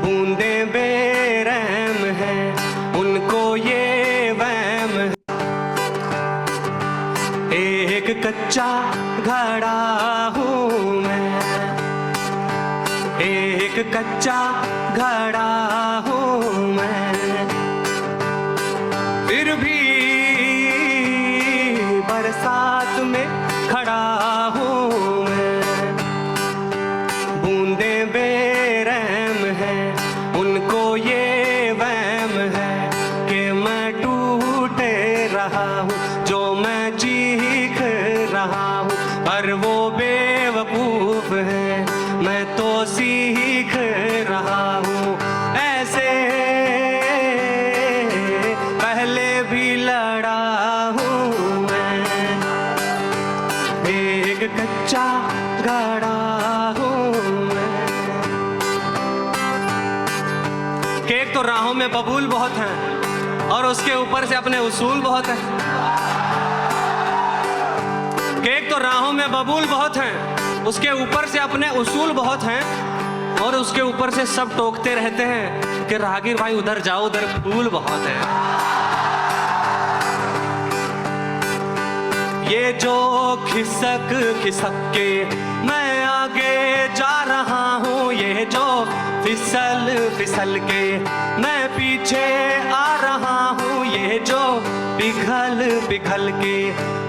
बूंदे बेरहम है, उनको ये वहम है। एक कच्चा घड़ा हूँ मैं, एक कच्चा घड़ा हूँ मैं, फिर भी बरसात में खड़ा हूँ मैं। बूंदे बेरहम है, उनको ये वहम है कि मैं टूटे रहा हूँ, जो मैं चीख रहा हूँ, पर वो बेवकूफ है, मैं तो सीख रहा हूँ। ऐसे पहले भी लड़ा हूँ मैं, एक कच्चा घड़ा हूँ मैं। कि एक तो राहों में बबूल बहुत हैं और उसके ऊपर से अपने उसूल बहुत हैं। कि एक तो राहों में बबूल बहुत हैं, उसके ऊपर से अपने उसूल बहुत हैं, और उसके ऊपर से सब टोकते रहते हैं कि राहगीर भाई उधर जाओ, उधर फूल बहुत है। ये जो खिसक खिसक के मैं आगे जा रहा हूँ, ये जो फिसल फिसल के मैं पीछे आ रहा हूँ, ये जो पिघल पिघल के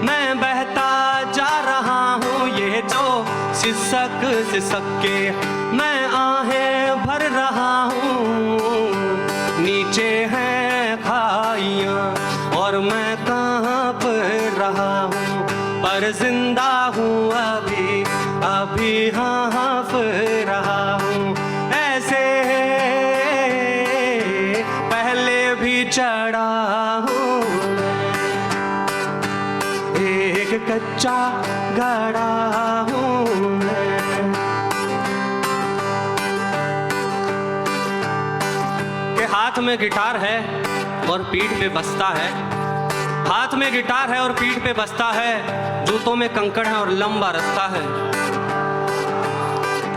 मैं बहता जा रहा हूँ, ये जो सिसक सिसक के मैं आहें भर रहा हूँ। नीचे हैं खाइयाँ और मैं कांप रहा हूँ, पर जिंदा हूँ अभी अभी हाँफ रहा हूँ। ऐसे पहले भी चढ़ा हूँ मैं, एक कच्चा घड़ा हूँ मैं। के हाथ में गिटार है और पीठ पे बस्ता है, हाथ में गिटार है और पीठ पे बस्ता है, जूतों में कंकड़ है और लंबा रास्ता है।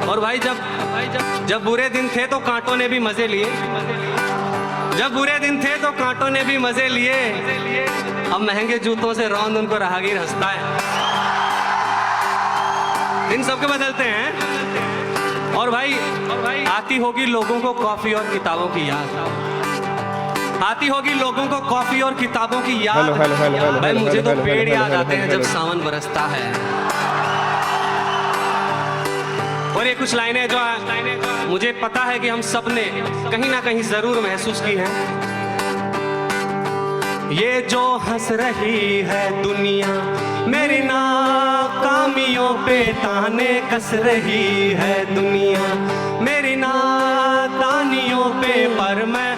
और भाई जब बुरे दिन थे तो कांटों ने भी मजे लिए, जब बुरे दिन थे तो कांटों ने भी मजे लिए, अब महंगे जूतों से रौंद उनको राहगीर हंसता है। दिन सबके बदलते हैं। और भाई आती होगी लोगों को कॉफी और किताबों की याद, आती होगी लोगों को कॉफी और किताबों की याद। भाई मुझे तो पेड़ याद आते हैं जब सावन बरसता है। और ये कुछ लाइनें जो मुझे पता है कि हम सब ने कहीं ना कहीं जरूर महसूस की हैं। ये जो हंस रही है दुनिया मेरी नाकामियों पे ताने कस रही है दुनिया मेरी नादानियों पे, पर मैं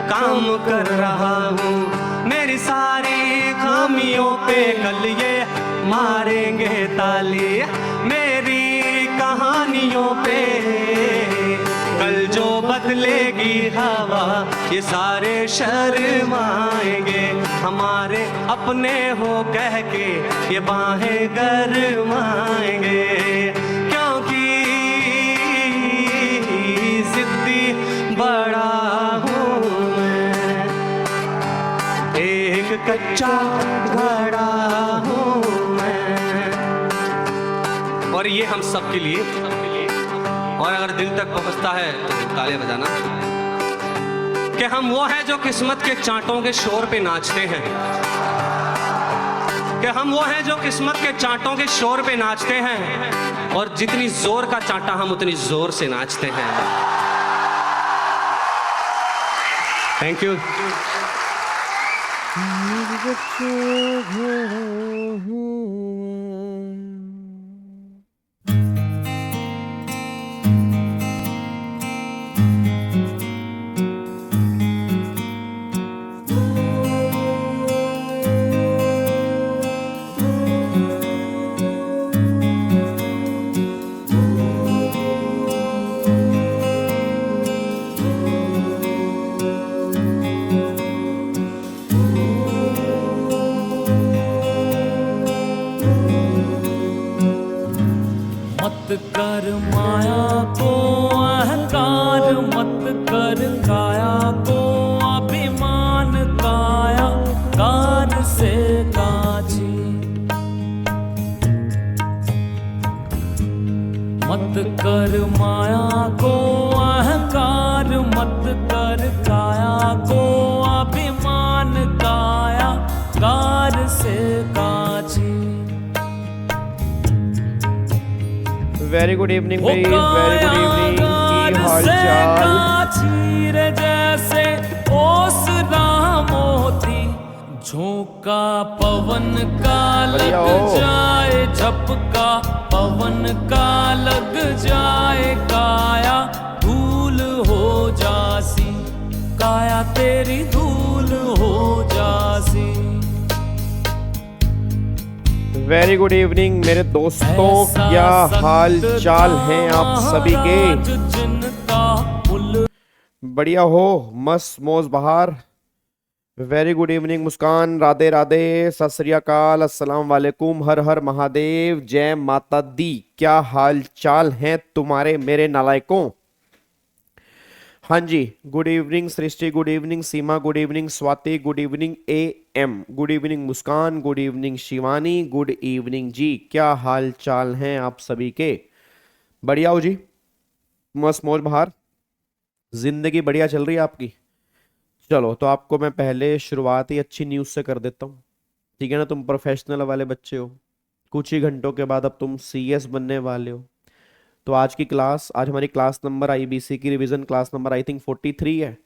काम कर रहा हूँ। मेरी सारी खामियों पे कल ये मारेंगे ताली, मेरी कहानियों पे कल जो बदलेगी हवा, ये सारे शर्माएंगे हमारे अपने हो कह के, ये बाहें गरमाएंगे। क्योंकि जिद्दी बड़ा हूँ मैं, एक कच्चा घड़ा हूँ मैं। और ये हम सब के लिए, और अगर दिल तक पहुंचता है तो तालियां बजाना, कि हम वो हैं जो किस्मत के चांटों के शोर पे नाचते हैं, कि हम वो हैं जो किस्मत के चांटों के शोर पे नाचते हैं, और जितनी जोर का चांटा हम उतनी जोर से नाचते हैं। Thank you. मत कर माया को अहंकार, मत वेरी गुड इवनिंग वो भाई, वेरी गुड काया इवनिंग। गान की हाल से चाल? काछीर जैसे ओसरा मोती, झोंका पवन का बढ़िया लग हो। जाए, झपका पवन का लग जाए, काया धूल हो जासी, काया तेरी धूल हो जासी। वेरी गुड इवनिंग मेरे दोस्तों, क्या हाल चाल हैं आप सभी के? बढ़िया हो, मस्त मौज बहार। वेरी गुड इवनिंग मुस्कान, राधे राधे, सत श्री अकाल, अस्सलाम वालेकुम, हर हर महादेव, जय माता दी। क्या हाल चाल हैं तुम्हारे मेरे नालायकों? हाँ जी, good evening Srishti, good evening Seema, good evening Swati, good evening ma'am, good evening Muskan, good evening Shivani, good evening ji. क्या हाल चाल हैं आप सभी के? बढ़िया हो जी, मस्त मौज बहार, जिंदगी बढ़िया चल रही है आपकी? चलो तो आपको मैं पहले शुरुआत ही अच्छी न्यूज़ से कर देता हूँ, ठीक है ना। तुम प्रोफेशनल वाले बच्चे हो, कुछ ही घंटों के बाद अब तुम सीएस बनने वाले हो। तो आज की क्लास, आज हमारी क्लास नंबर आईबीसी की revision class number I think 43 है।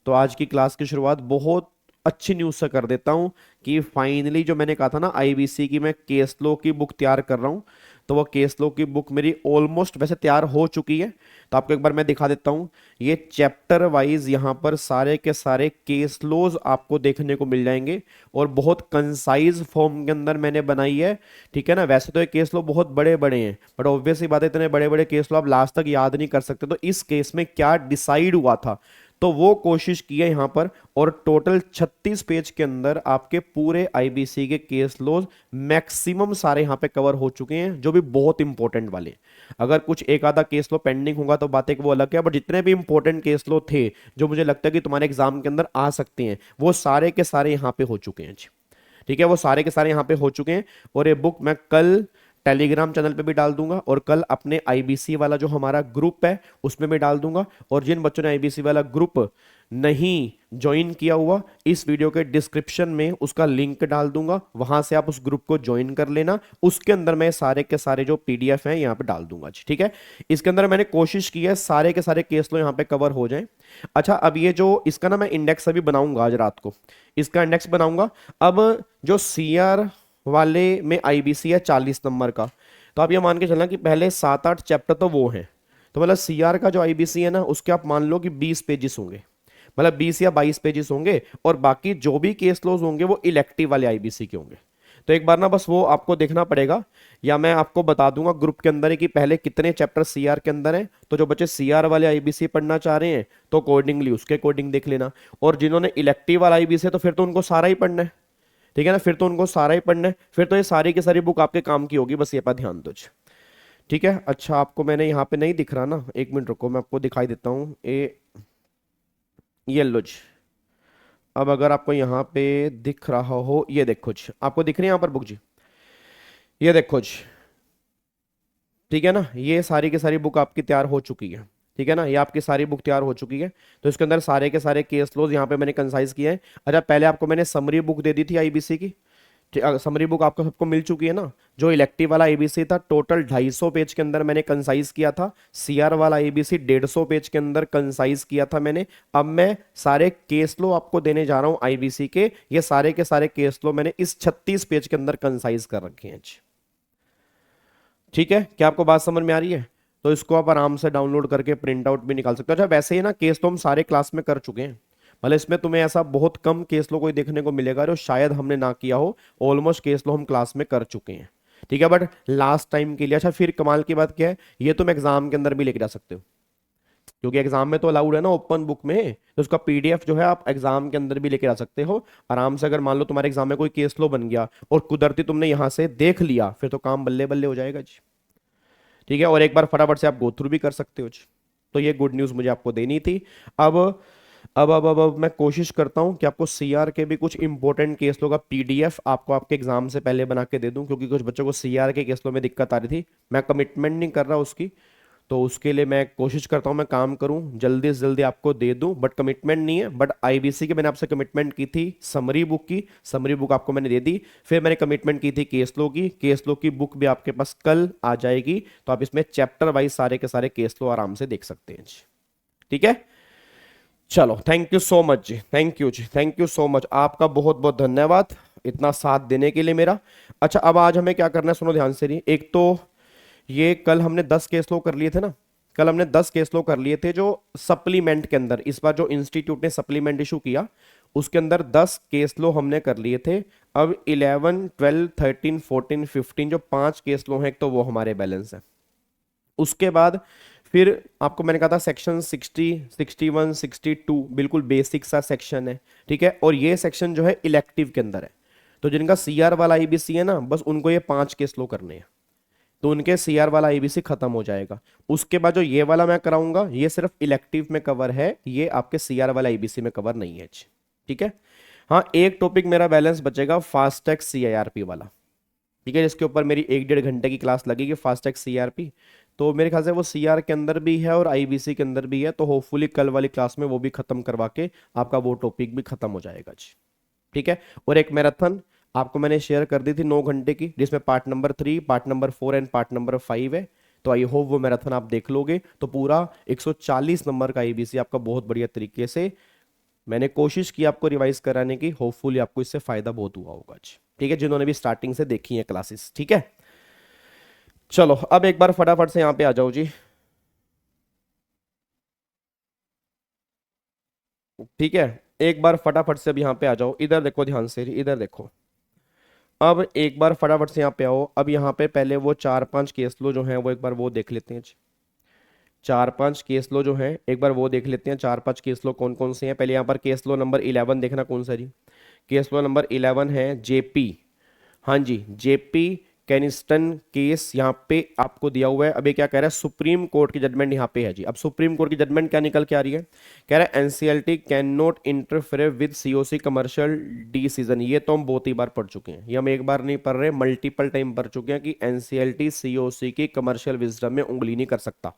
तो आज की क्लास की शुरुआत बहुत अच्छी न्यूज़ से कर देता हूँ कि फाइनली जो मैंने कहा था ना आईबीसी की मैं केस लॉ की बुक तैयार कर रहा हूँ, तो वो केस लॉ की बुक मेरी ऑलमोस्ट वैसे तैयार हो चुकी है। तो आपको एक बार मैं दिखा देता हूँ, ये चैप्टर वाइज यहाँ पर सारे के सारे केस लॉज आपको देखने को मिल जाएंगे और बहुत कंसाइज फॉर्म के अंदर मैंने बनाई है, ठीक है ना। वैसे तो ये केस लॉ बहुत बड़े बड़े हैं, बट ऑब्वियस सी बात है, इतने बड़े बड़े केस लॉ आप लास्ट तक याद नहीं कर सकते। तो इस केस में क्या डिसाइड हुआ था, तो वो कोशिश की है यहां पर, और टोटल 36 पेज के अंदर आपके पूरे आईबीसी के केस लॉज मैक्सिमम सारे यहां पे कवर हो चुके हैं, जो भी बहुत इंपॉर्टेंट वाले। अगर कुछ एक आधा केस लॉ पेंडिंग होगा तो बात एक वो अलग है, बट जितने भी इंपॉर्टेंट केस लॉ थे जो मुझे लगता है कि तुम्हारे एग्जाम के अंदर आ सकते हैं, वो सारे के सारे यहां पे हो चुके हैं जी, ठीक है। वो सारे के सारे यहां पे हो चुके हैं, और ये बुक मैं कल टेलीग्राम चैनल पे भी डाल दूंगा, और कल अपने आईबीसी वाला जो हमारा ग्रुप है उसमें भी डाल दूंगा। और जिन बच्चों ने आईबीसी वाला ग्रुप नहीं ज्वाइन किया हुआ, इस वीडियो के डिस्क्रिप्शन में उसका लिंक डाल दूंगा, वहां से आप उस ग्रुप को ज्वाइन कर लेना। उसके अंदर मैं सारे के सारे जो पीडीएफ हैं यहाँ पे डाल दूंगा, ठीक है। इसके अंदर मैंने कोशिश की है सारे के सारे केस लो यहाँ पे कवर हो जाएं। अच्छा, अब ये जो इसका ना मैं इंडेक्स अभी बनाऊंगा, आज रात को इसका इंडेक्स बनाऊंगा। अब जो सीआर वाले में आईबीसी है 40 नंबर का, तो आप ये मान के चलना कि पहले 7-8 चैप्टर तो वो हैं, तो मतलब सीआर का जो आईबीसी है ना उसके आप मान लो कि 20 पेजेस होंगे, मतलब 20 या 22 पेजेस होंगे, और बाकी जो भी केस लॉज होंगे वो इलेक्टिव वाले आईबीसी के होंगे। तो एक बार ना बस वो आपको देखना पड़ेगा, या मैं आपको बता दूंगा ग्रुप के अंदर ही कि पहले कितने चैप्टर सीआर के अंदर हैं। तो जो बच्चे सीआर वाले आईबीसी पढ़ना चाह रहे हैं तो अकॉर्डिंगली उसके अकॉर्डिंग देख लेना, और जिन्होंने इलेक्टिव वाला आईबीसी है तो फिर तो उनको सारा ही पढ़ना है, ठीक है ना। फिर तो उनको सारा ही पढ़ना है, फिर तो ये सारी की सारी बुक आपके काम की होगी, बस ये पर ध्यान दो, ठीक है। अच्छा, आपको मैंने यहाँ पे नहीं दिख रहा ना, एक मिनट रुको, मैं आपको दिखाई देता हूँ। ये लो जी, अब अगर आपको यहाँ पे दिख रहा हो, ये देखो जी, आपको दिख रही है यहाँ पर बुक जी, ये देखो जी, ठीक है ना। ये सारी की सारी बुक आपकी तैयार हो चुकी है, ठीक है ना। ये आपकी सारी बुक तैयार हो चुकी है, तो इसके अंदर सारे के सारे केस लॉज यहाँ पे मैंने कंसाइज किए हैं। अच्छा, पहले आपको मैंने समरी बुक दे दी थी आईबीसी की, समरी बुक आपको सबको मिल चुकी है ना। जो इलेक्टिव वाला आईबीसी था टोटल 250 पेज के अंदर मैंने कंसाइज किया था, सीआर वाला आईबीसी 150 पेज के अंदर कंसाइज किया था मैंने। अब मैं सारे केस लो आपको देने जा रहा हूं आईबीसी के, ये सारे के सारे केस लो मैंने इस 36 पेज के अंदर कंसाइज कर रखे हैं, ठीक है। क्या आपको बात समझ में आ रही है? तो इसको आप आराम से डाउनलोड करके प्रिंट आउट भी निकाल सकते हो। अच्छा, वैसे ही ना केस तो हम सारे क्लास में कर चुके हैं, मतलब इसमें तुम्हें ऐसा बहुत कम केस लो कोई देखने को मिलेगा जो शायद हमने ना किया हो, ऑलमोस्ट केस लो हम क्लास में कर चुके हैं, ठीक है। बट लास्ट टाइम के लिए, अच्छा फिर कमाल की बात क्या है, ये तुम एग्जाम के अंदर भी लेके जा सकते हो, क्योंकि एग्जाम में तो अलाउड है ना ओपन बुक में, तो उसका पीडीएफ जो है आप एग्जाम के अंदर भी लेके जा सकते हो आराम से। अगर मान लो तुम्हारे एग्जाम में कोई केस लो बन गया और कुदरती तुमने यहां से देख लिया, फिर तो काम बल्ले बल्ले हो जाएगा जी, ठीक है। और एक बार फटाफट से आप गो थ्रू भी कर सकते हो जी। तो ये गुड न्यूज़ मुझे आपको देनी थी। अब अब मैं कोशिश करता हूं कि आपको सीआर के भी कुछ इंपॉर्टेंट केसलों का पीडीएफ आपको आपके एग्जाम से पहले बना के दे दूं, क्योंकि कुछ बच्चों को सीआर के केसलों में दिक्कत आ रही थी। मैं कमिटमेंट नहीं कर रहा उसकी, तो उसके लिए मैं कोशिश करता हूं मैं काम करूं, जल्दी से जल्दी आपको दे दूं, बट कमिटमेंट नहीं है। बट आईबीसी की मैंने आपसे कमिटमेंट की थी समरी बुक की, समरी बुक आपको मैंने दे दी। फिर मैंने कमिटमेंट की थी केस लो की, केस लो की बुक भी आपके पास कल आ जाएगी, तो आप इसमें चैप्टर वाइज सारे के सारे केस लो आराम से देख सकते हैं जी। ठीक है, चलो थैंक यू सो मच जी, थैंक यू जी, थैंक यू सो मच, आपका बहुत बहुत धन्यवाद इतना साथ देने के लिए मेरा। अच्छा, अब आज हमें क्या करना है, सुनो ध्यान से। एक तो ये कल हमने 10 केस लो कर लिए थे ना, कल हमने 10 केस लो कर लिए थे जो सप्लीमेंट के अंदर, इस बार जो इंस्टीट्यूट ने सप्लीमेंट इशू किया उसके अंदर 10 केस लो हमने कर लिए थे। अब 11, 12, 13, 14, 15 जो 5 केस लो हैं, एक तो वो हमारे बैलेंस है। उसके बाद फिर आपको मैंने कहा था सेक्शन 60, 61, 62 बिल्कुल बेसिक सा सेक्शन है, ठीक है। और ये सेक्शन जो है इलेक्टिव के अंदर है, तो जिनका सीआर वाला आईबीसी है ना, बस उनको ये 5 केस लो करने हैं, तो उनके सीआर वाला आईबीसी खत्म हो जाएगा। उसके बाद जो ये वाला मैं कराऊंगा ये सिर्फ इलेक्टिव में कवर है, ये आपके सीआर वाला आईबीसी में कवर नहीं है, ठीक है। हाँ, एक टॉपिक मेरा बैलेंस बचेगा फास्टैग सीआईआरपी वाला, ठीक है, जिसके ऊपर मेरी 1-1.5 घंटे की क्लास लगेगी, फास्टैग सीआरपी। तो मेरे ख्याल से वो सीआर के अंदर भी है और आईबीसी के अंदर भी है, तो होपफुली कल वाली क्लास में वो भी खत्म करवा के आपका वो टॉपिक भी खत्म हो जाएगा जी, ठीक है। और एक मैराथन आपको मैंने शेयर कर दी थी 9 घंटे की, जिसमें part number 3, part number 4 and part number 5 है, तो आई होप वो मैराथन आप देख लोगे, तो पूरा 140 नंबर का आईबीसी आपका बहुत बढ़िया तरीके से मैंने कोशिश की आपको रिवाइज कराने की, होपफुली आपको इससे फायदा बहुत हुआ होगा जी, ठीक है, जिन्होंने भी स्टार्टिंग से देखी है क्लासेस, ठीक है। चलो अब एक बार फटाफट से यहां पे आ जाओ जी, ठीक है, एक बार फटाफट से अब यहाँ पे आ जाओ, इधर देखो ध्यान से, इधर देखो। अब एक बार फटाफट से यहाँ पे आओ, अब यहाँ पे पहले वो 4-5 केस लो जो हैं वो एक बार वो देख लेते हैं जी। 4-5 केस लो जो हैं एक बार वो देख लेते हैं, 4-5 केस लो कौन कौन से हैं। पहले यहाँ पर केस लो नंबर 11 देखना कौन सा जी, केस लो नंबर 11 है जेपी, हाँ जी जेपी कैनिस्टन केस यहाँ पे आपको दिया हुआ है। अब ये क्या कह रहा है, सुप्रीम कोर्ट की जजमेंट यहाँ पे है जी। अब सुप्रीम कोर्ट की जजमेंट क्या निकल के आ रही है, कह रहा है NCLT can not interfere with COC commercial decision. ये तो हम बहुत ही बार पढ़ चुके हैं, ये हम एक बार नहीं पढ़ रहे, मल्टीपल टाइम पढ़ चुके हैं कि एनसीएलटी सीओसी की कमर्शियल विजडम में उंगली नहीं कर सकता।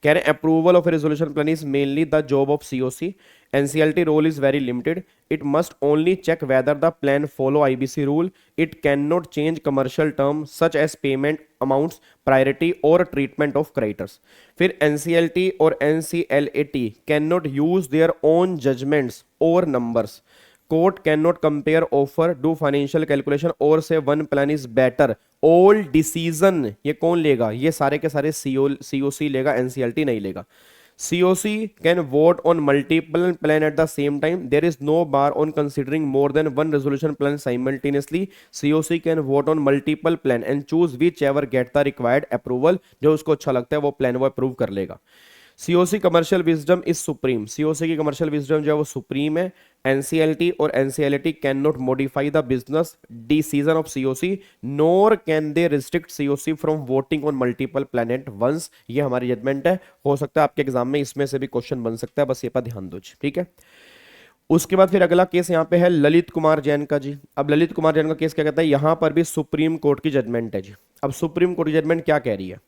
कह रहे हैं approval of resolution plan is mainly the job of COC, NCLT role is very limited. It must only check whether the plan follow IBC rule. It cannot change commercial terms such as payment amounts, priority or treatment of creditors. फिर NCLT और NCLAT cannot use their own judgments or numbers. Court cannot compare offer, do financial calculation or say one plan is better. All decision ये कौन लेगा, ये सारे के सारे COC लेगा, NCLT नहीं लेगा। COC can vote on multiple plan at the same time. There is no bar on considering more than one resolution plan simultaneously. COC can vote on multiple plan and choose whichever get the required approval. जो उसको अच्छा लगता है वो plan वो approve कर लेगा। COC commercial wisdom is supreme, COC की कमर्शियल विजडम जो है वो सुप्रीम है। NCLT और NCLAT can not modify the business decision of COC nor can they restrict COC from voting on multiple plan at once. ये हमारी judgement है, हो सकता है आपके एग्जाम में इसमें से भी क्वेश्चन बन सकता है, बस ये पर ध्यान दो, ठीक है। उसके बाद फिर अगला केस यहाँ पे है ललित कुमार जैन का जी। अब ललित कुमार जैन का केस क्या कहता है, यहां पर भी सुप्रीम कोर्ट की जजमेंट है जी। अब सुप्रीम कोर्ट की जजमेंट क्या कह रही है,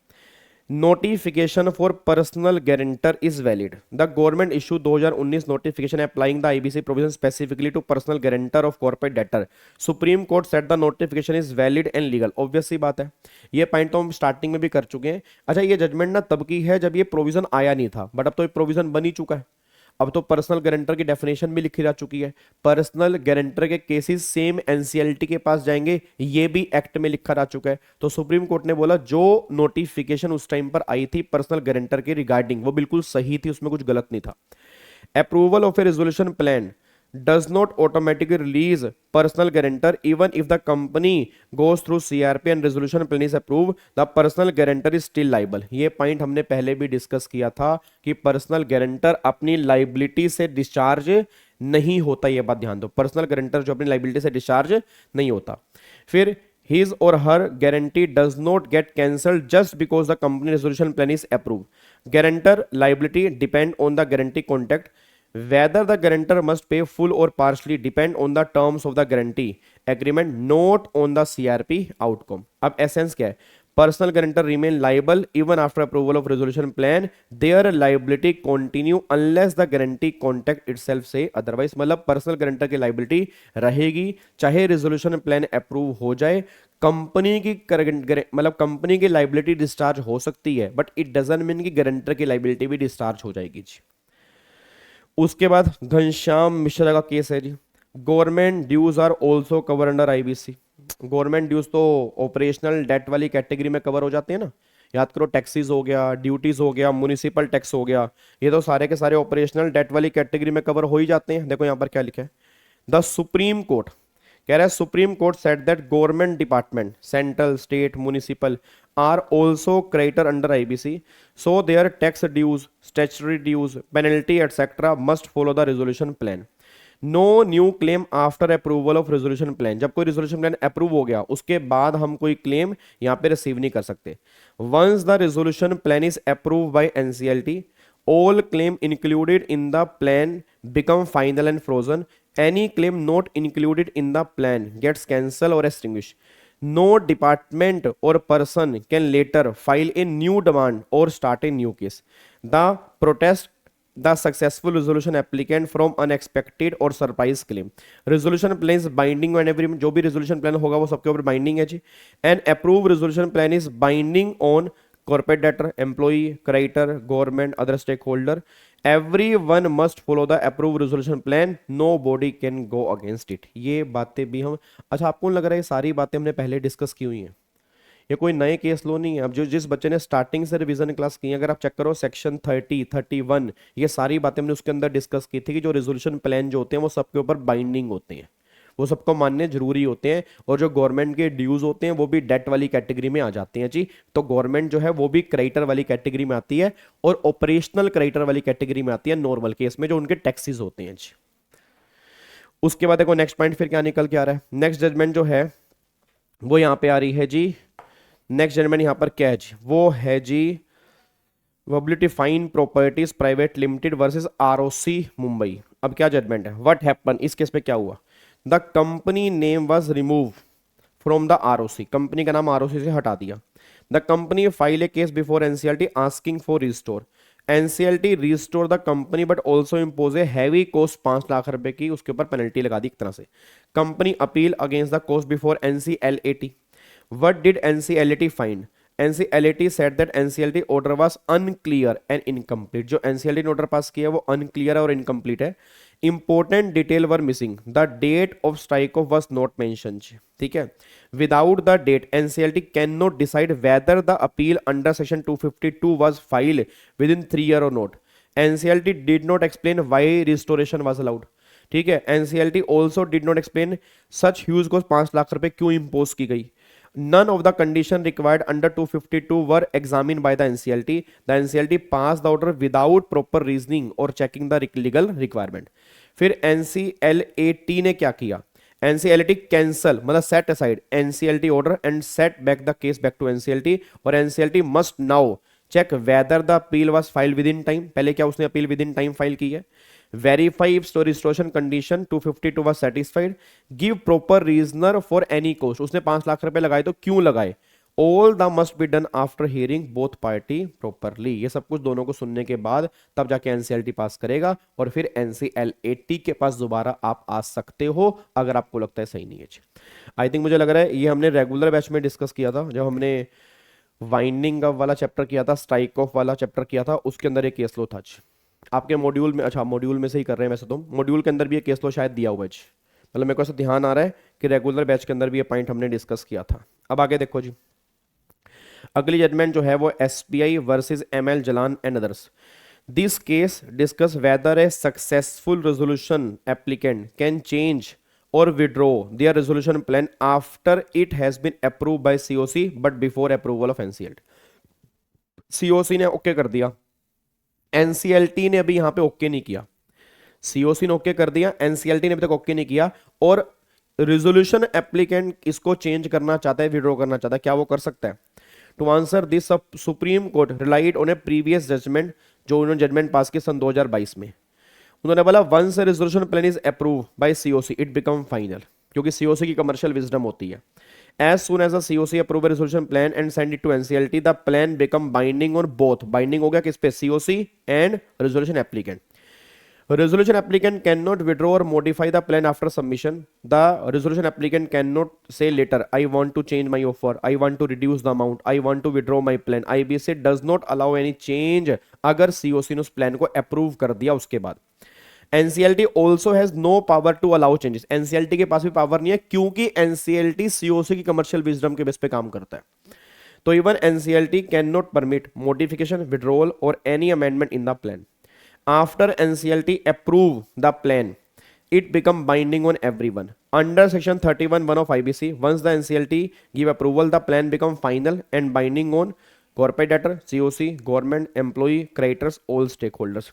notification for personal guarantor is valid. The government issue 2019 notification applying the IBC provision specifically to personal guarantor of corporate debtor. Supreme court said the notification is valid and legal. Obvious सी बात है, ये point तो हम starting में भी कर चुके हैं। अच्छा, ये जजमेंट ना तब की है जब ये प्रोविजन आया नहीं था, बट अब तो ये प्रोविजन बन ही चुका है। अब तो पर्सनल गारंटर की डेफिनेशन भी लिखी जा चुकी है, पर्सनल गारंटर के केसेस सेम एनसीएलटी के पास जाएंगे, ये भी एक्ट में लिखा जा चुका है। तो सुप्रीम कोर्ट ने बोला जो नोटिफिकेशन उस टाइम पर आई थी पर्सनल गारंटर के रिगार्डिंग वो बिल्कुल सही थी, उसमें कुछ गलत नहीं था। Approval of A resolution plan does not automatically release personal guarantor even if the company goes through CRP and resolution plan is approved, the personal guarantor is still liable। ये पॉइंट हमने पहले भी डिस्कस किया था कि personal guarantor अपनी liability से discharge नहीं होता, ये बात ध्यान दो, पर्सनल गारंटर जो अपनी लाइबिलिटी से डिस्चार्ज नहीं होता। फिर his or her guarantee does not get cancelled just because the company resolution plan is approved. Guarantor liability depend on the guarantee contract. Whether the guarantor must pay full or partially depend on the terms of the guarantee agreement, not on the CRP outcome। अब essence क्या है, personal guarantor remain liable even after approval of resolution plan, there liability continue unless the guarantee contact itself से otherwise. मतलब personal guarantor की liability रहेगी चाहे resolution plan approve हो जाए। कंपनी की मतलब कंपनी की लाइबिलिटी डिस्चार्ज हो सकती है, बट इट डजंट मीन कि गारंटर की लाइबिलिटी भी डिस्चार्ज हो जाएगी जी। उसके बाद घनश्याम मिश्रा का केस है जी। Government dues are also cover under IBC. Government dues तो ऑपरेशनल डेट वाली कैटेगरी में कवर हो जाते हैं ना, याद करो, टैक्सीज हो गया, ड्यूटीज हो गया, म्युनिसिपल टैक्स हो गया, ये तो सारे के सारे ऑपरेशनल डेट वाली कैटेगरी में कवर हो ही जाते हैं। देखो यहाँ पर क्या लिखा है, द सुप्रीम कोर्ट कह रहा है, supreme court said that government department central state municipal are also creditor under IBC, so their tax dues statutory dues penalty etcetera must follow the resolution plan. No new claim after approval of resolution plan. जब कोई resolution plan approve हो गया उसके बाद हम कोई claim यहाँ पे रिसीव नहीं कर सकते। Once the resolution plan is approve by NCLT, all claim included in the plan become final and frozen. Any claim not included in the plan gets cancelled or extinguished. No department or person can later file a new demand or start a new case. The protest the successful resolution applicant from unexpected or surprise claim. Resolution plan is binding on every, जो भी resolution plan होगा वो सबके ऊपर binding है जी। And approved resolution plan is binding on corporate debtor, employee, creditor, government, other stakeholder. Everyone must follow the approved resolution plan. Nobody can go against it. ये बातें भी हम, अच्छा आपको लग रहा है ये सारी बातें हमने पहले डिस्कस की हुई हैं, ये कोई नए केस लो नहीं है। अब जो जिस बच्चे ने स्टार्टिंग से रिवीजन क्लास की है, अगर आप चेक करो सेक्शन 30, 31, ये सारी बातें हमने उसके अंदर डिस्कस की थी कि जो रेजोल्यूशन प्लान जो होते हैं वो सबके ऊपर बाइंडिंग होते हैं, वो सबको मानने जरूरी होते हैं, और जो गवर्नमेंट के ड्यूज होते हैं वो भी डेट वाली कैटेगरी में आ जाते हैं जी। तो गवर्नमेंट जो है वो भी क्रेडिटर वाली कैटेगरी में आती है और ऑपरेशनल क्रेडिटर वाली कैटेगरी में आती है नॉर्मल केस में, जो उनके टैक्सेस होते हैं जी। उसके बाद देखो नेक्स्ट पॉइंट फिर क्या निकल के आ रहा है। नेक्स्ट जजमेंट जो है वो यहाँ पे आ रही है जी। नेक्स्ट जजमेंट यहाँ पर क्या है जी, वो है जी वबिलिटी fine properties private limited versus ROC Mumbai. अब क्या जजमेंट है, व्हाट हैपन, इस केस में क्या हुआ। The company name was remove from the ROC, company का नाम आरओसी से हटा दिया। The company file A case before NCLT asking for restore. NCLT restore the company but also impose a heavy cost 5 lakh रुपए की उसके ऊपर पेनल्टी लगा दी एक तरह से। Company appeal against the cost before NCLAT. What did NCLAT find? NCLAT said that NCLT order was unclear and incomplete. जो NCLT ने order पास किया वो unclear और incomplete है। Important detail were missing. The date of strike off was not mentioned. ठीक है। Without the date, NCLT cannot decide whether the appeal under section 252 was filed within 3 years or not. NCLT did not explain why restoration was allowed. ठीक है। NCLT also did not explain such huge cost 5 lakh रुपए क्यों impose की गई। None of the condition required under 252 were examined by the NCLT. The NCLT passed the order without proper reasoning or checking the legal requirement. फिर NCLAT ने क्या किया, NCLAT cancel मतलब set aside NCLT order and set back the case back to NCLT, और NCLT must now check whether the appeal was filed within time। पहले क्या उसने appeal with in time file की है। Verify if restoration condition 252 was satisfied. Give proper reasoner for any cost. उसने 5 लाख रुपए लगाए तो क्यों लगाए। All the must be done after hearing both party properly. ये सब कुछ दोनों को सुनने के बाद तब जाके NCLT पास करेगा, और फिर NCLAT के पास दोबारा आप आ सकते हो अगर आपको लगता है सही नहीं है। आई थिंक मुझे लग रहा है ये हमने रेगुलर बैच में डिस्कस किया था, जब हमने वाइंडिंग अप वाला चैप्टर किया था, स्ट्राइक ऑफ वाला चैप्टर किया था, उसके अंदर एक केस लो था आपके मॉड्यूल में। अच्छा मॉड्यूल में से ही कर रहे हैं वैसे तो, मॉड्यूल के अंदर भी ये केस लो शायद दिया हुआ है। मतलब मेरे को ऐसा ध्यान आ रहा है कि रेगुलर बैच के अंदर भी ये पॉइंट हमने डिस्कस किया था। अब आगे देखो जी, अगली जजमेंट जो है वो SBI versus ML Jalan and others. This case discuss whether a successful resolution applicant can change और withdraw their resolution plan after it has been approved by COC but before approval of NCLT. COC ने okay कर दिया, NCLT ने अभी यहां पे okay नहीं किया। सीओसी ने ओके कर दिया, एनसीएलटी ने अभी तक ओके नहीं किया, और रेजोल्यूशन एप्लीकेंट इसको चेंज करना चाहता है, विड्रॉ करना चाहता है, क्या वो कर सकता है। To answer this supreme court relied on a previous judgment, जो उन्होंने जजमेंट पास किया सन 2022 में। उन्होंने बोला once resolution plan is approve by COC it become final, क्योंकि सीओसी की कमर्शियल विजडम होती है। As soon as the COC approve a resolution plan and send it to NCLT, the plan become binding on both. Binding हो गया किस पे? COC and resolution applicant. Resolution applicant cannot withdraw or modify the plan after submission. The resolution applicant cannot say later, I want to change my offer, I want to reduce the amount, I want to withdraw my plan. IBC does not allow any change अगर COC ने उस plan को approve कर दिया उसके बाद. NCLT also has no power to allow changes. NCLT के पास भी पावर नहीं है क्योंकि NCLT COC की कमर्शियल विजडम के बेस पे काम करता है. तो even NCLT can not permit modification, withdrawal और any amendment in the plan. After NCLT approve the plan, it become binding on everyone. Under section 31(1) of IBC, once the NCLT give approval, the plan become final and binding on corporate debtor, COC, government, employee, creditors, all stakeholders.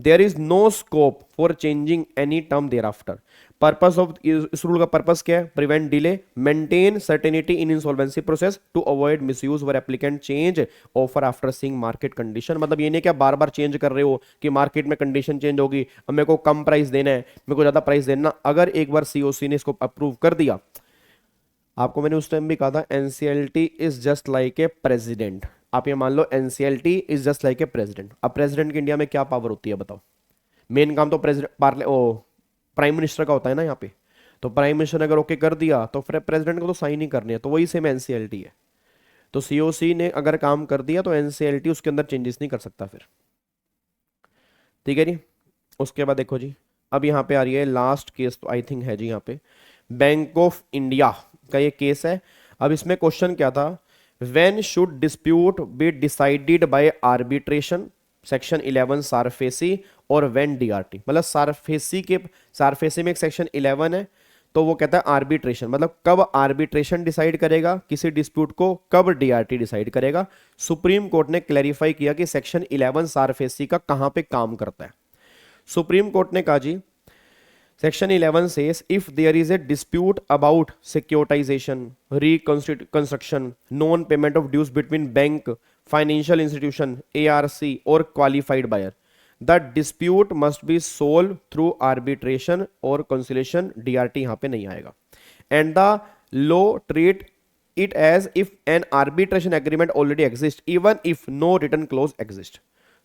There is no scope for changing any term thereafter. Purpose of इस rule का purpose क्या है? Prevent delay, maintain certainty in insolvency process, to avoid misuse where applicant change offer after seeing market condition. मतलब ये नहीं क्या बार बार change कर रहे हो कि मार्केट में कंडीशन चेंज होगी, अब मेरे को कम प्राइस देना है, मेरे को ज्यादा प्राइस देना. अगर एक बार COC ने इसको अप्रूव कर दिया, आपको मैंने उस टाइम भी कहा था NCLT is just like a president. आप ये मान लो NCLT is just like a president. अब प्रेसिडेंट की इंडिया में क्या पावर होती है बताओ? मेन काम तो प्राइम मिनिस्टर का होता है ना यहाँ पे. तो प्राइम मिनिस्टर ने अगर ओके कर दिया तो फिर प्रेसिडेंट को तो साइन ही करनी है. तो वही सेम NCLT है. तो COC ने अगर काम कर दिया तो NCLT उसके अंदर चेंजेस नहीं कर सकता फिर. ठीक है जी. उसके बाद देखो जी, अब यहाँ पे आ रही है लास्ट केस, तो आई थिंक है जी यहाँ पे बैंक ऑफ इंडिया का ये केस है. अब इसमें क्वेश्चन क्या था? When should dispute be decided by arbitration, section 11 SARFAESI, और व्हेन DRT. मतलब सारफेसी में एक सेक्शन 11 है, तो वो कहता है आर्बिट्रेशन, मतलब कब आर्बिट्रेशन डिसाइड करेगा किसी डिस्प्यूट को, कब DRT डिसाइड करेगा. सुप्रीम कोर्ट ने क्लैरिफाई किया कि सेक्शन 11 सारफेसी का कहां पे काम करता है. सुप्रीम कोर्ट ने कहा जी, Section 11 says if there is a dispute about securitization, reconstruction, non-payment of dues between bank, financial institution, ARC or qualified buyer, the dispute must be solved through arbitration or conciliation. DRT यहाँ पे नहीं आएगा. And the law treat it as if an arbitration agreement already exists, even if no written clause exists.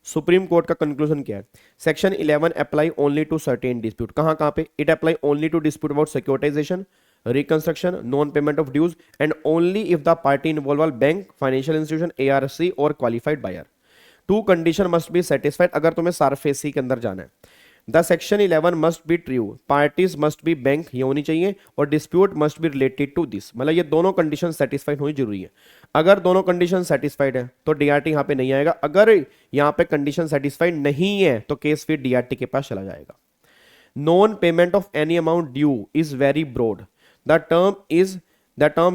Supreme court का conclusion क्या है? Section 11 apply only to certain dispute. कहां कहां पे? It apply only to dispute about securitisation, reconstruction, non payment of dues, and only if the party involve are bank, financial institution, ARC or qualified buyer. Two condition must be satisfied अगर तुम्हें SARFAESI के अंदर जाना है. The section 11 must be true, parties must be bank, ये होनी चाहिए, और dispute must be related to this. मतलब ये दोनों कंडीशन सेटिस्फाइड होनी जरूरी है. अगर दोनों कंडीशन सेटिस्फाइड है तो DRT यहाँ पे नहीं आएगा. अगर यहाँ पे कंडीशन सेटिस्फाइड नहीं है तो केस फिर DRT के पास चला जाएगा. Non payment of any amount due is very broad. The term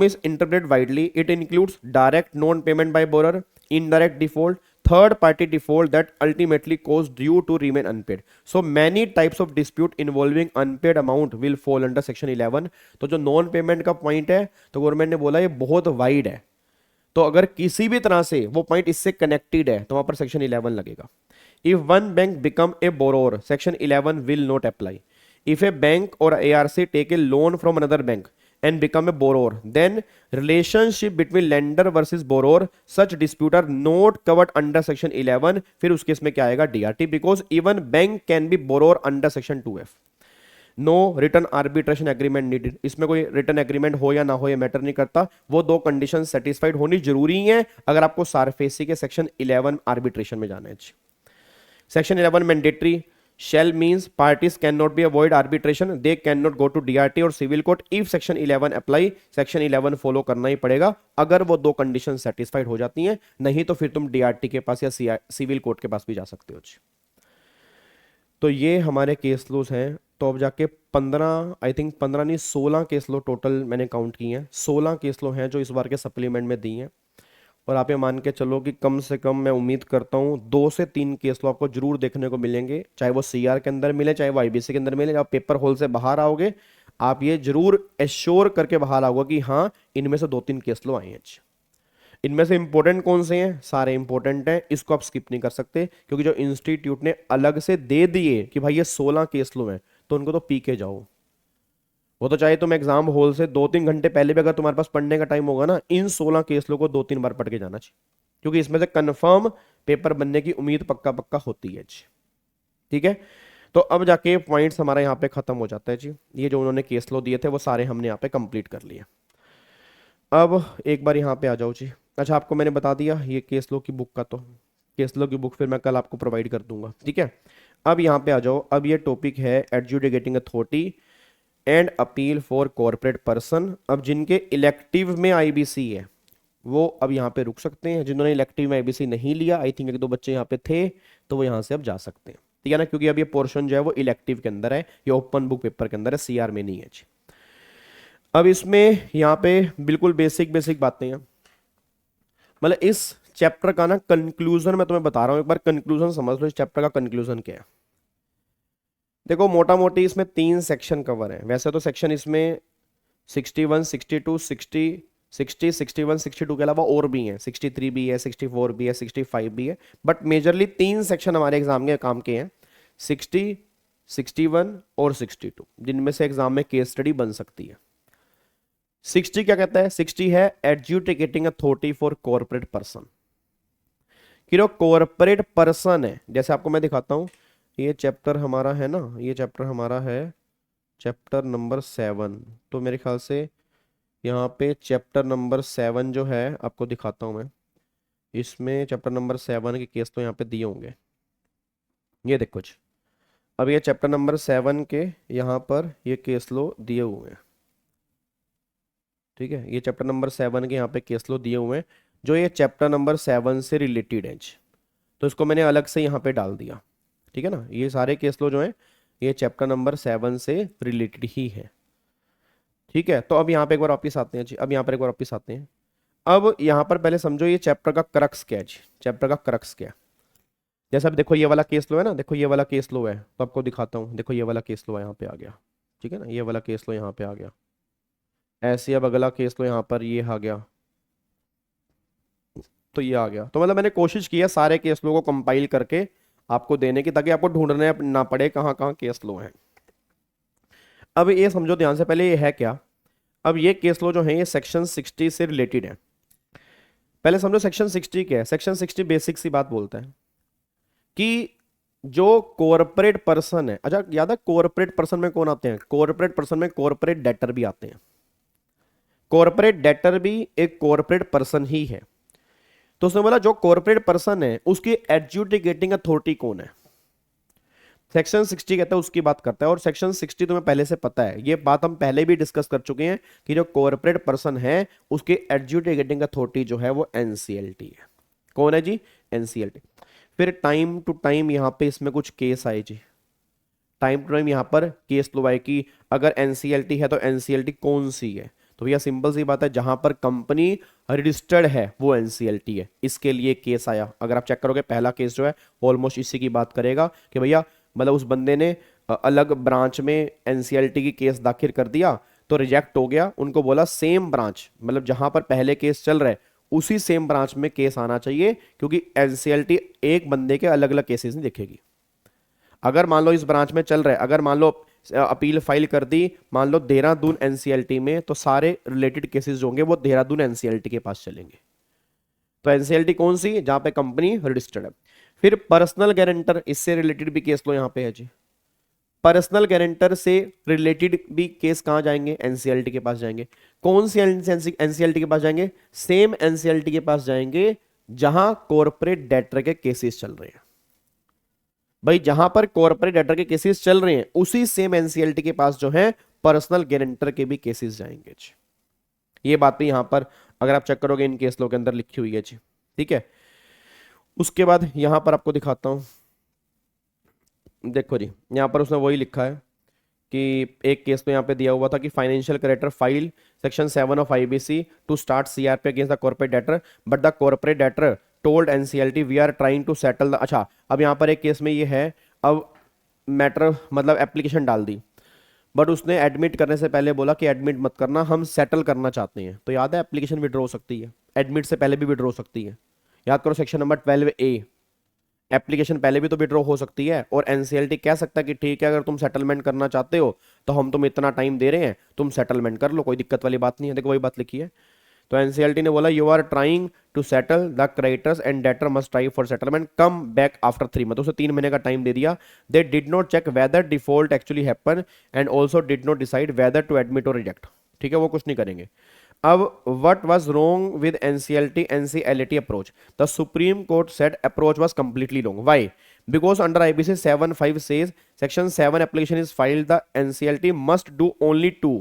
is interpreted widely. It includes direct non payment by borrower, indirect default, third party default that ultimately caused due to remain unpaid. So many types of dispute involving unpaid amount will fall under section 11. तो जो non payment का point है तो government ने बोला ये बहुत wide है, तो अगर किसी भी तरह से वो पॉइंट इससे कनेक्टेड है तो वहां पर सेक्शन 11 लगेगा. If one bank become a borrower, section 11 will not apply. If a bank or ARC take a loan from another bank and become a borrower, then relationship between lender versus borrower, such dispute are not covered under section 11. फिर उस case में क्या आएगा? DRT, because even bank can be borrower under section 2F. No written arbitration agreement needed. इसमें कोई written agreement हो या ना हो ये मैटर नहीं करता. वो दो कंडीशन सेटिस्फाइड होनी जरूरी है अगर आपको सारफेसी के सेक्शन 11 आर्बिट्रेशन में जाना है. Section 11 mandatory. Shall means parties cannot be avoid arbitration. They cannot go to DRT or civil court if section 11 apply. section 11 follow करना ही पड़ेगा अगर वो दो कंडीशन सेटिस्फाइड हो जाती हैं. नहीं तो फिर तुम DRT के पास या सिविल कोर्ट के पास भी जा सकते हो. तो ये हमारे केस लॉज हैं. तो अब जाके 15, आई थिंक 15 नहीं 16 केस लो टोटल मैंने काउंट किए हैं. 16 केस लो हैं जो इस बार के सप्लीमेंट में दी हैं. और आप ये मान के चलो कि कम से कम मैं उम्मीद करता हूँ 2 से 3 केस लो आपको जरूर देखने को मिलेंगे, चाहे वो CR के अंदर मिले चाहे वो IBC के अंदर मिले. जब पेपर हॉल से बाहर आओगे आप ये जरूर एश्योर करके बाहर आओगे कि हाँ इनमें से 2-3 केस लो आए हैं. इनमें से इंपॉर्टेंट कौन से हैं? सारे इंपॉर्टेंट हैं, इसको आप स्किप नहीं कर सकते क्योंकि जो इंस्टीट्यूट ने अलग से दे दिए कि भाई ये 16 केस लो हैं तो उनको तो पी के जाओ. वो तो चाहे तुम एग्जाम हॉल से 2-3 घंटे पहले भी अगर तुम्हारे पास पढ़ने का टाइम होगा ना, इन 16 केस लो को 2-3 बार पढ़ के जाना चाहिए, क्योंकि इसमें से कंफर्म पेपर बनने की उम्मीद पक्का पक्का होती है जी। ठीक है, तो अब जाके पॉइंट्स हमारा यहाँ पे खत्म हो जाता है जी। ये जो उन्होंने केस लो दिए थे वो सारे हमने यहाँ पे कंप्लीट कर लिए। अब एक बार यहाँ पे आ जाओ जी। अच्छा, आपको मैंने बता दिया ये केस लो की बुक का, तो केस लो की बुक फिर मैं कल आपको प्रोवाइड कर दूंगा। ठीक है, अब यहाँ पे आ जाओ। अब ये टॉपिक है adjudicating authority and appeal for corporate person. अब जिनके इलेक्टिव में आईबीसी है वो अब यहाँ पे रुक सकते हैं। जिन्होंने इलेक्टिव में आईबीसी नहीं लिया, आई थिंक 1-2 बच्चे यहाँ पे थे, तो वो यहाँ से अब जा सकते हैं। ठीक है ना, क्योंकि अब ये पोर्शन जो है वो इलेक्टिव के अंदर है, ये ओपन बुक पेपर के अंदर है, सीआर में नहीं है जी। अब इसमें यहाँ पे बिल्कुल बेसिक बेसिक बातें हैं, मतलब इस चैप्टर का ना कंक्लूजन मैं तुम्हें बता रहा हूँ, एक बार कंक्लूजन समझ लो इस चैप्टर का कंक्लूजन क्या है। देखो मोटा मोटी इसमें 3 सेक्शन कवर है। वैसे तो सेक्शन इसमें 61, 62, 60, 61, 62 के अलावा और भी हैं, 63 भी है, 64 भी है, 65 भी है, बट मेजरली 3 सेक्शन हमारे एग्जाम के काम के हैं, 60, 61 और 62, जिनमें से एग्जाम में केस स्टडी बन सकती है। 60 क्या कहता है? 60 है adjudicating authority for corporate person, कि जो कॉर्पोरेट पर्सन है, जैसे आपको मैं दिखाता हूं, ये चैप्टर हमारा है ना, ये चैप्टर हमारा है चैप्टर नंबर 7, तो मेरे ख्याल से यहाँ पे चैप्टर नंबर 7 जो है आपको दिखाता हूँ मैं, इसमें चैप्टर नंबर 7 के केस तो यहाँ पे दिए होंगे, ये देखो जी। अब ये चैप्टर नंबर 7 के यहाँ पर ये केस लो दिए हुए हैं। ठीक है, ये चैप्टर नंबर 7 के यहाँ पे केस लो दिए हुए हैं, जो ये चैप्टर नंबर 7 से रिलेटेड है, तो इसको मैंने अलग से यहाँ पे डाल दिया। ठीक है ना, ये सारे केस लो जो हैं ये चैप्टर नंबर 7 से रिलेटेड ही है। ठीक है, तो अब यहाँ पे एक बार वापिस आते हैं जी। अब यहाँ पर एक बार वापिस आते हैं। अब यहाँ पर पहले समझो ये चैप्टर का क्रक्स क्या है जी। चैप्टर का क्रक्स क्या है, जैसे अब देखो ये वाला केस लो है ना, देखो ये वाला केस लो है, तो आपको दिखाता हूँ। देखो ये वाला केस लो यहाँ पे आ गया, ठीक है ना, ये वाला केस लो यहाँ पे आ गया, ऐसे अब अगला केस लो यहाँ पर ये आ गया, तो ये आ गया। तो मतलब मैंने कोशिश की है सारे केस लो को कंपाइल करके आपको देने की, ताकि आपको ढूंढने ना पड़े कहाँ कहाँ केस लो हैं। अब ये समझो ध्यान से, पहले ये है क्या। अब ये केस लो जो है ये सेक्शन 60 से रिलेटेड है। पहले समझो सेक्शन 60 क्या है। सेक्शन 60 बेसिक सी बात बोलता है कि जो कॉर्पोरेट पर्सन है, अच्छा याद है कॉर्पोरेट पर्सन में कौन आते हैं? कॉर्पोरेट पर्सन में कॉर्पोरेट डेटर भी आते हैं। कॉर्पोरेट डेटर भी एक कॉर्पोरेट पर्सन ही है। तो उसने बोला जो कॉर्पोरेट पर्सन है उसकी एडजुडिकेटिंग अथॉरिटी कौन है, सेक्शन 60 कहता है उसकी बात करता है। और सेक्शन 60 तुम्हें पहले से पता है, ये बात हम पहले भी डिस्कस कर चुके हैं कि जो कॉर्पोरेट पर्सन है उसकी एडजुडिकेटिंग अथॉरिटी जो है वो एनसीएलटी है। कौन है जी? एनसीएलटी। फिर टाइम टू टाइम यहाँ पे इसमें कुछ केस आए जी, टाइम टू टाइम यहाँ पर केस लो आए कि अगर एनसीएलटी है तो एनसीएलटी कौन सी है। तो भैया सिंपल सी बात है, जहां पर कंपनी रजिस्टर्ड है वो एनसीएलटी है, इसके लिए केस आया। अगर आप चेक करोगे पहला केस जो है ऑलमोस्ट इसी की बात करेगा कि भैया मतलब उस बंदे ने अलग ब्रांच में एनसीएलटी की केस दाखिल कर दिया तो रिजेक्ट हो गया। उनको बोला सेम ब्रांच, मतलब जहां पर पहले केस चल रहा है उसी सेम ब्रांच में केस आना चाहिए, क्योंकि एनसीएलटी एक बंदे के अलग अलग केसेस नहीं देखेगी। अगर मान लो इस ब्रांच में चल रहा है, अगर मान लो अपील फाइल कर दी मान लो देहरादून एनसीएलटी में, तो सारे रिलेटेड केसेस होंगे वो देहरादून एनसीएलटी के पास चलेंगे। तो एनसीएलटी कौन सी? जहां पे कंपनी रजिस्टर्ड है। फिर पर्सनल गारंटर, इससे रिलेटेड भी केस लो यहां पे है जी। पर्सनल गारंटर से रिलेटेड भी केस कहां जाएंगे? एनसीएलटी के पास जाएंगे। कौन सी एनसीएलटी के पास जाएंगे? सेम एनसीएलटी के पास जाएंगे जहां कॉर्पोरेट डेटर के केसेस चल रहे हैं। भाई जहां पर कॉर्पोरेट डेटर के केसेस चल रहे हैं उसी सेम एनसीएलटी के पास जो है पर्सनल गारंटर के भी केसेस जाएंगे जी। ये बात भी यहां पर अगर आप चेक करोगे इन केस लो के अंदर लिखी हुई है जी। ठीक है, उसके बाद यहां पर आपको दिखाता हूं, देखो जी यहां पर उसने वही लिखा है कि एक केस तो यहां पे दिया हुआ था कि financial creditor file section 7 of IBC to start CRP against the corporate debtor but the corporate debtor told NCLT we are trying to settle the. अच्छा अब यहां पर एक केस में ये है, अब मैटर मतलब एप्लीकेशन डाल दी बट उसने एडमिट करने से पहले बोला कि एडमिट मत करना, हम सेटल करना चाहते हैं। तो याद है एप्लीकेशन विड्रॉ हो सकती है, एडमिट से पहले भी विड्रॉ हो सकती है। याद करो सेक्शन नंबर 12A, एप्लीकेशन पहले भी तो विड्रॉ हो सकती है, और एनसीएलटी कह सकता है कि ठीक है अगर तुम सेटलमेंट करना चाहते हो तो हम तुम इतना टाइम दे रहे हैं, तुम सेटलमेंट कर लो, कोई दिक्कत वाली बात नहीं है। देखो वही बात लिखी है। तो एनसीएलटी ने बोला you are trying to settle the creditors and debtor must try for settlement come back after 3 month. उसे 3 महीने का टाइम दे दिया। They did not check whether default actually happen and also did not decide whether to admit or reject. ठीक है, वो कुछ नहीं करेंगे। अब what was wrong with NCLT approach? The Supreme Court said approach was completely wrong. Why? Because under IBC 7.5 says section 7 application is filed, the NCLT must do only two,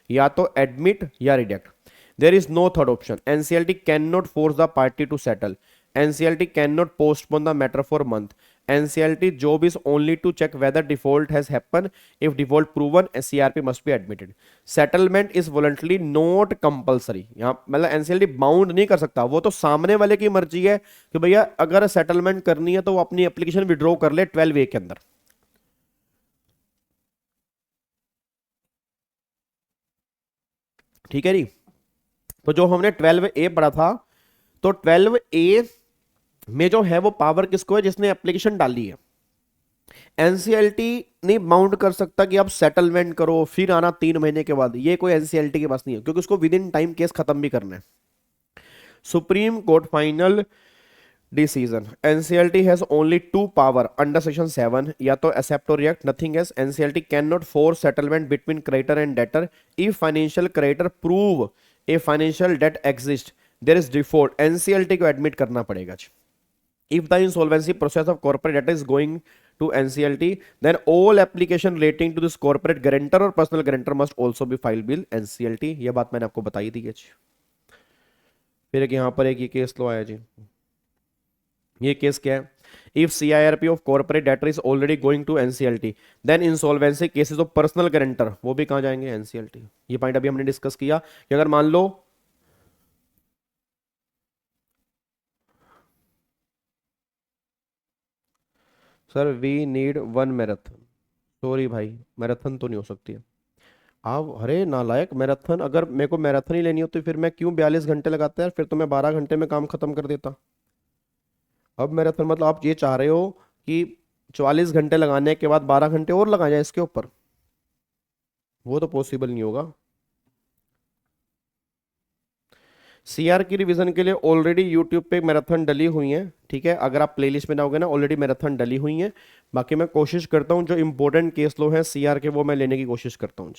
या तो admit या reject. There is no third option. NCLT cannot force the party to settle. NCLT cannot postpone the matter for month. NCLT job is only to check whether default has happened. If default proven, CRP must be admitted. Settlement is voluntarily not compulsory. यहाँ मतलब NCLT bound नहीं कर सकता, वो तो सामने वाले की मर्जी है कि भैया अगर सेटलमेंट करनी है तो वो अपनी एप्लीकेशन विड्रॉ कर ले 12 के अंदर। ठीक है जी। तो जो हमने 12A पढ़ा था, तो 12A में जो है वो पावर किसको है? जिसने एप्लीकेशन डाली है। एनसीएलटी नहीं बाउंड कर सकता कि आप सेटलमेंट करो फिर आना 3 महीने के बाद, ये कोई एनसीएलटी के पास नहीं है, क्योंकि उसको विद इन टाइम केस खत्म भी करना है। Supreme court final decision, NCLT has only 2 power under section 7, या तो accept or react, nothing else. NCLT can not force settlement between creditor and debtor if financial creditor prove a financial debt exist, there is default. NCLT को एडमिट करना पड़ेगा। If the insolvency process of corporate debtor is going to NCLT, then all application relating to this corporate guarantor or personal guarantor must also be filed with NCLT. ये बात मैंने आपको बताई थी। फिर एक यहाँ पर एक ये केस लो आया जी। ये केस क्या है? If CIRP of corporate debtor is already going to NCLT, then insolvency cases of personal guarantor वो भी कहाँ जाएंगे? NCLT। ये पॉइंट अभी हमने डिस्कस किया कि अगर मान लो sir we need 1 marathon, sorry भाई मैराथन तो नहीं हो सकती है। आप अरे नालायक, मैराथन अगर मेरे को मैराथन ही लेनी होती फिर मैं क्यों 42 घंटे लगाता है? फिर तो मैं 12 घंटे में काम खत्म कर देता। अब मैराथन मतलब आप ये चाह रहे हो कि 44 घंटे लगाने के बाद 12 घंटे और लगा जाए इसके ऊपर? वो तो पॉसिबल नहीं होगा। सीआर की रिवीजन के लिए ऑलरेडी यूट्यूब पे मैराथन डली हुई है। ठीक है, अगर आप प्लेलिस्ट में जाओगे ना ऑलरेडी मैराथन डली हुई है। बाकी मैं कोशिश करता हूं जो इंपॉर्टेंट केस लो हैं सीआर के वो मैं लेने की कोशिश करता हूं।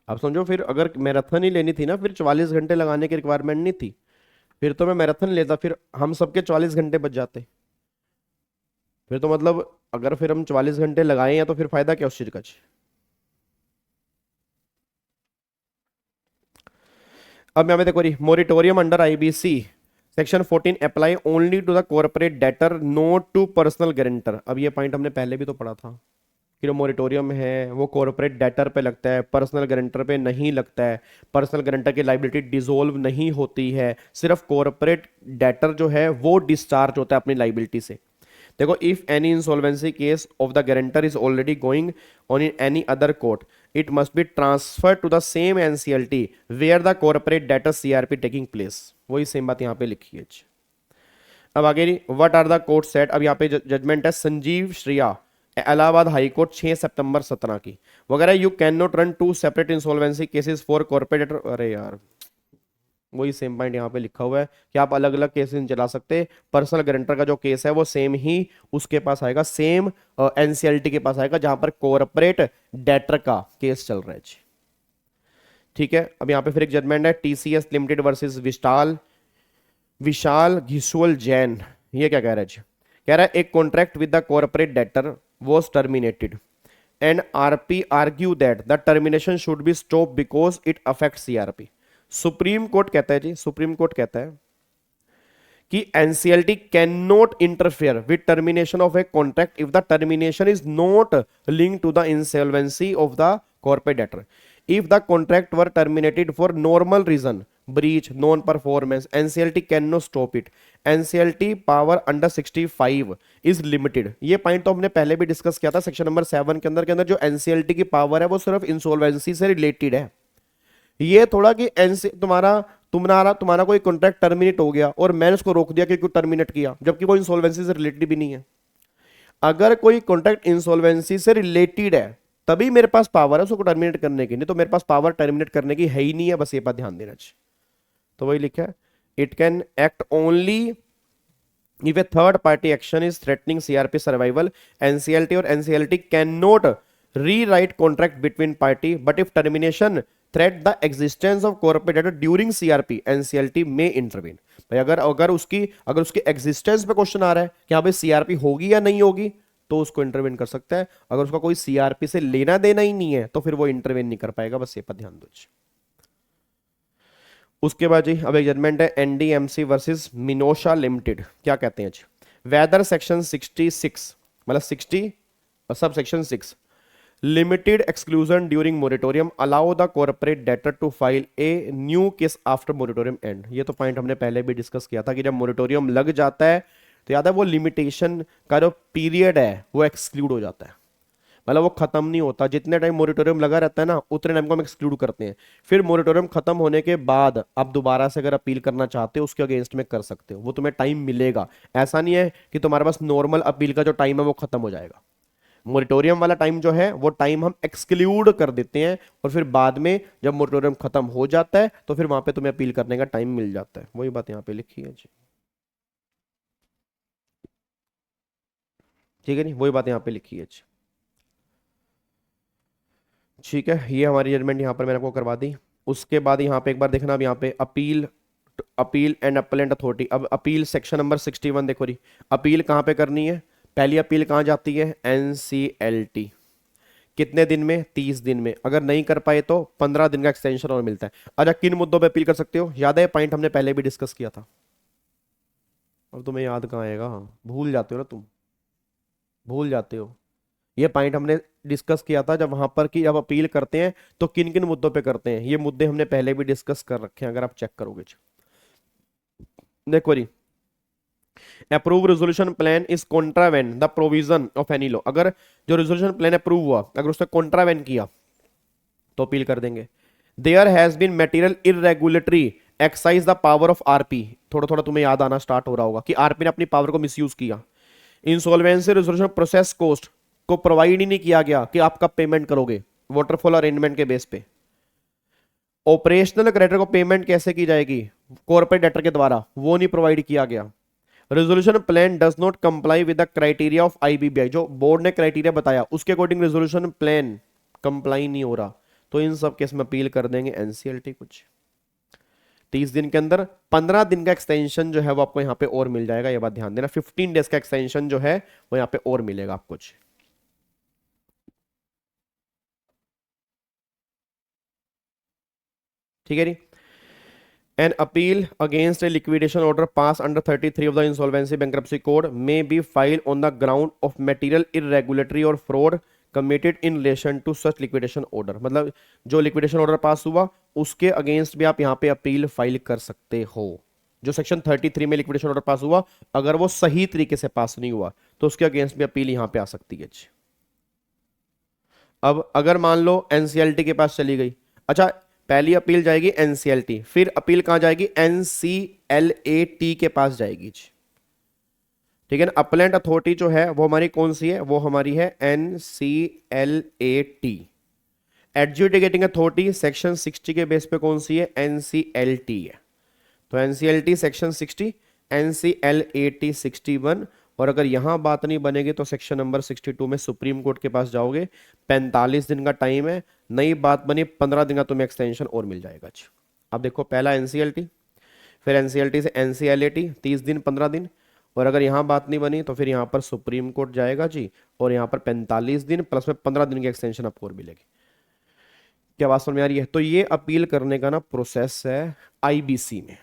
आप समझो, फिर अगर मैराथन ही लेनी थी ना फिर 44 घंटे लगाने की रिक्वायरमेंट नहीं थी, फिर तो मैं मैराथन लेता, फिर हम सबके 44 घंटे बच जाते। फिर तो मतलब अगर फिर हम 44 घंटे लगाए हैं तो फिर फायदा क्या उस चीज का? अब यहाँ पे देखो, moratorium under IBC section 14 apply only to the corporate debtor not to personal guarantor. अब ये पॉइंट हमने पहले भी तो पढ़ा था कि जो मोरिटोरियम है वो कॉर्पोरेट डेटर पे लगता है, पर्सनल गारंटर पे नहीं लगता है। पर्सनल गारंटर की लायबिलिटी डिसॉल्व नहीं होती है, सिर्फ कॉर्पोरेट डेटर जो है वो डिस्चार्ज होता है अपनी लायबिलिटी से। देखो, if any insolvency case of the guarantor is already going on in any other court, it must be transfer to the same NCLT where the corporate debtor CRP taking place. वही same बात यहाँ पे लिखी है। अब आगे what are the court set. अब यहाँ पे जजमेंट है संजीव श्रिया इलाहाबाद हाई कोर्ट 6 सितंबर 17 की वगैरह। You can not run 2 separate insolvency cases for corporate debtor. अरे यार, वही सेम पॉइंट यहाँ पे लिखा हुआ है कि आप अलग अलग केसेस नहीं चला सकते। पर्सनल गारंटर का जो केस है वो सेम ही उसके पास आएगा, सेम एनसीएलटी के पास आएगा जहां पर कॉर्पोरेट डेटर का केस चल रहा है। ठीक है, अब यहाँ पे फिर एक जजमेंट है टीसीएस लिमिटेड वर्सेस विशाल घिसुअल जैन। ये क्या कह रहा है जी? कह रहा है एक contract with the corporate debtor was terminated and RP argue that the termination should be stopped because it affects CRP। Supreme court कहता है जी, सुप्रीम कोर्ट कहता है कि NCLT cannot interfere with termination of a contract if the termination is not linked to the insolvency of the corporate debtor। If the contract were terminated for normal reason, breach, non-performance, NCLT cannot stop it। NCLT power under 65 is limited। ये point तो हमने पहले भी discuss किया था section number 7 के अंदर जो NCLT की पावर है वो सिर्फ इंसॉल्वेंसी से रिलेटेड है। ये थोड़ा कि तुम्हारा तुम्हारा कोई कॉन्ट्रैक्ट टर्मिनेट हो गया और मैंने उसको रोक दिया कि क्यों टर्मिनेट किया, जबकि कोई इंसॉल्वेंसी से रिलेटेड भी नहीं है। अगर कोई कॉन्ट्रैक्ट इंसॉल्वेंसी से रिलेटेड है तभी मेरे पास पावर है उसको टर्मिनेट करने की, नहीं तो मेरे पास पावर टर्मिनेट करने की है ही नहीं है, बस ये बात ध्यान देना चाहिए। तो वही लिखा है, it can act only if a third party action is threatening CRP survival, NCLT or NCLT cannot rewrite contract between party, but if termination threat the existence of corporate data during CRP, NCLT may intervene। भाई अगर उसकी existence पे question आ रहा है कि हाँ भाई CRP होगी या नहीं होगी तो उसको इंटरवेन कर सकता है। अगर उसका कोई सीआरपी से लेना देना ही नहीं है तो फिर वो इंटरवेन नहीं कर पाएगा, बस ये पर ध्यान दो। उसके बाद जी अब एक जजमेंट है एनडीएमसी वर्सेस मिनोशा लिमिटेड। क्या कहते हैं जी, वेदर सेक्शन 66 मतलब 60 sub section 6 limited exclusion during moratorium allow the corporate debtor to file a new case after moratorium end. ये तो पॉइंट हमने पहले भी डिस्कस किया था कि जब मोरेटोरियम लग जाता है तो याद है वो लिमिटेशन का जो पीरियड है वो एक्सक्लूड हो जाता है, मतलब वो खत्म नहीं होता। जितने टाइम मोरेटोरियम लगा रहता है ना उतने टाइम को हम एक्सक्लूड करते हैं। फिर मोरेटोरियम खत्म होने के बाद आप दोबारा से अगर अपील करना चाहते हो उसके अगेंस्ट में कर सकते हो, वो तुम्हें टाइम मिलेगा। ऐसा नहीं है कि तुम्हारे पास नॉर्मल अपील का जो टाइम है वो खत्म हो जाएगा। मोरेटोरियम वाला टाइम जो है वो टाइम हम एक्सक्लूड कर देते हैं और फिर बाद में जब मोरेटोरियम खत्म हो जाता है तो फिर वहां पे तुम्हें अपील करने का टाइम मिल जाता है। वही बात यहाँ पे लिखी है जी, ठीक है नहीं, वही बात यहाँ पे लिखी है जी। ठीक है, ये हमारी जजमेंट यहाँ पर मैंने आपको करवा दी। उसके बाद यहाँ पे एक बार देखना, अब यहाँ पे अपील एंड अपीलेंट अथॉरिटी। अब अपील सेक्शन नंबर 61 देखो जी, अपील कहाँ पे करनी है, पहली अपील कहाँ जाती है, एनसीएलटी। कितने दिन में, 30 दिन में। अगर नहीं कर पाए तो 15 दिन का एक्सटेंशन और मिलता है। अच्छा किन मुद्दों पे अपील कर सकते हो, याद है पॉइंट हमने पहले भी डिस्कस किया था। अब तुम्हें याद कहाँ आएगा, भूल जाते हो ना तुम, भूल जाते हो। ये पॉइंट हमने डिस्कस किया था जब वहां पर कि जब अपील करते हैं तो किन किन मुद्दों पे करते हैं। ये मुद्दे हमने पहले भी डिस्कस कर रखे हैं, अगर आप चेक करोगे। देखो जी, approve resolution plan is contravene the provision of any law. अगर जो रेजोल्यूशन प्लान अप्रूव हुआ अगर उसने कॉन्ट्रावेन किया तो अपील कर देंगे। There has been material irregularity exercise the power of RP. थोड़ा थोड़ा तुम्हें याद आना स्टार्ट हो रहा होगा कि आरपी ने अपनी पावर को मिसयूज किया। इंसॉल्वेंसी रेजोल्यूशन प्रोसेस कॉस्ट को प्रोवाइड ही नहीं किया गया कि आप कब पेमेंट करोगे वाटरफॉल अरेंजमेंट के बेस पे। ऑपरेशनल क्रेडिटर को पेमेंट कैसे की जाएगी, कॉर्पोरेट डेटर के द्वारा, वो नहीं प्रोवाइड किया गया। Resolution plan does not comply with the criteria of IBBI. जो बोर्ड ने क्राइटेरिया बताया उसके अकॉर्डिंग रेजोल्यूशन प्लान कंप्लाई नहीं हो रहा, तो इन सब केस में अपील कर देंगे एनसीएलटी। कुछ 30 दिन के अंदर 15 दिन का एक्सटेंशन जो है वो आपको यहाँ पे और मिल जाएगा, ये बात ध्यान देना। 15 डेज का एक्सटेंशन जो है वो यहाँ पे और मिलेगा आपको। ठीक है जी। An appeal against a liquidation order passed under 33 of the Insolvency Bankruptcy Code may be filed on the ground of material irregularity or fraud committed in relation to such liquidation order। मतलब जो liquidation order पास हुआ उसके against भी आप यहाँ पे appeal file कर सकते हो। जो सेक्शन 33 में लिक्विडेशन ऑर्डर पास हुआ अगर वो सही तरीके से पास नहीं हुआ तो उसके अगेंस्ट भी अपील यहाँ पे आ सकती है। अब अगर मान लो एनसीएलटी के पास चली गई, अच्छा पहली अपील जाएगी एनसीएलटी, फिर अपील कहां जाएगी, एनसीएलएटी के पास जाएगी। ठीक है ना। अपीलेंट अथॉरिटी जो है वो हमारी कौन सी है, वो हमारी है एनसीएलएटी। एडजुडिकेटिंग अथॉरिटी सेक्शन 60 के बेस पे कौन सी है, एनसीएलटी है। तो एनसीएलटी सेक्शन 60, एनसीएलएटी 61। और अगर यहां बात नहीं बनेगी तो सेक्शन नंबर 62 में सुप्रीम कोर्ट के पास जाओगे, 45 दिन का टाइम है। नई बात बनी 15 दिन का तुम्हें एक्सटेंशन और मिल जाएगा। अब देखो पहला एनसीएलटी, फिर एनसीएलटी से एनसीएलएटी 30 दिन 15 दिन, और अगर यहाँ बात नहीं बनी तो फिर यहाँ पर सुप्रीम कोर्ट जाएगा जी, और यहाँ पर 45 दिन प्लस में 15 दिन की एक्सटेंशन आपको और मिलेगी। क्या बात समझ में आ रही है। तो ये अपील करने का ना प्रोसेस है आईबीसी में,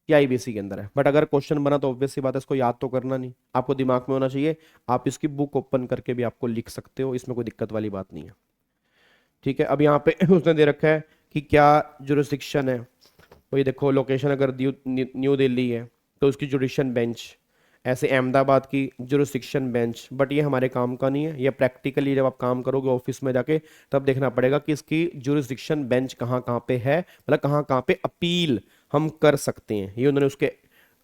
या आईबीसी के अंदर है। बट अगर क्वेश्चन बना तो ऑब्वियस सी बात है इसको याद तो करना नहीं, आपको दिमाग में होना चाहिए। आप इसकी बुक ओपन करके भी आपको लिख सकते हो, इसमें कोई दिक्कत वाली बात नहीं है। ठीक है। अब यहाँ पे उसने दे रखा है कि क्या जुरिस्डिक्शन है, वही देखो लोकेशन अगर न्यू दिल्ली है तो उसकी जुडिशियल बेंच, ऐसे अहमदाबाद की जुरिस्डिक्शन बेंच, बट ये हमारे काम का नहीं है। ये प्रैक्टिकली जब आप काम करोगे ऑफिस में जाके तब देखना पड़ेगा कि इसकी जुरिस्डिक्शन बेंच कहाँ कहाँ पे है, मतलब कहाँ कहाँ पे अपील हम कर सकते हैं। ये उन्होंने उसके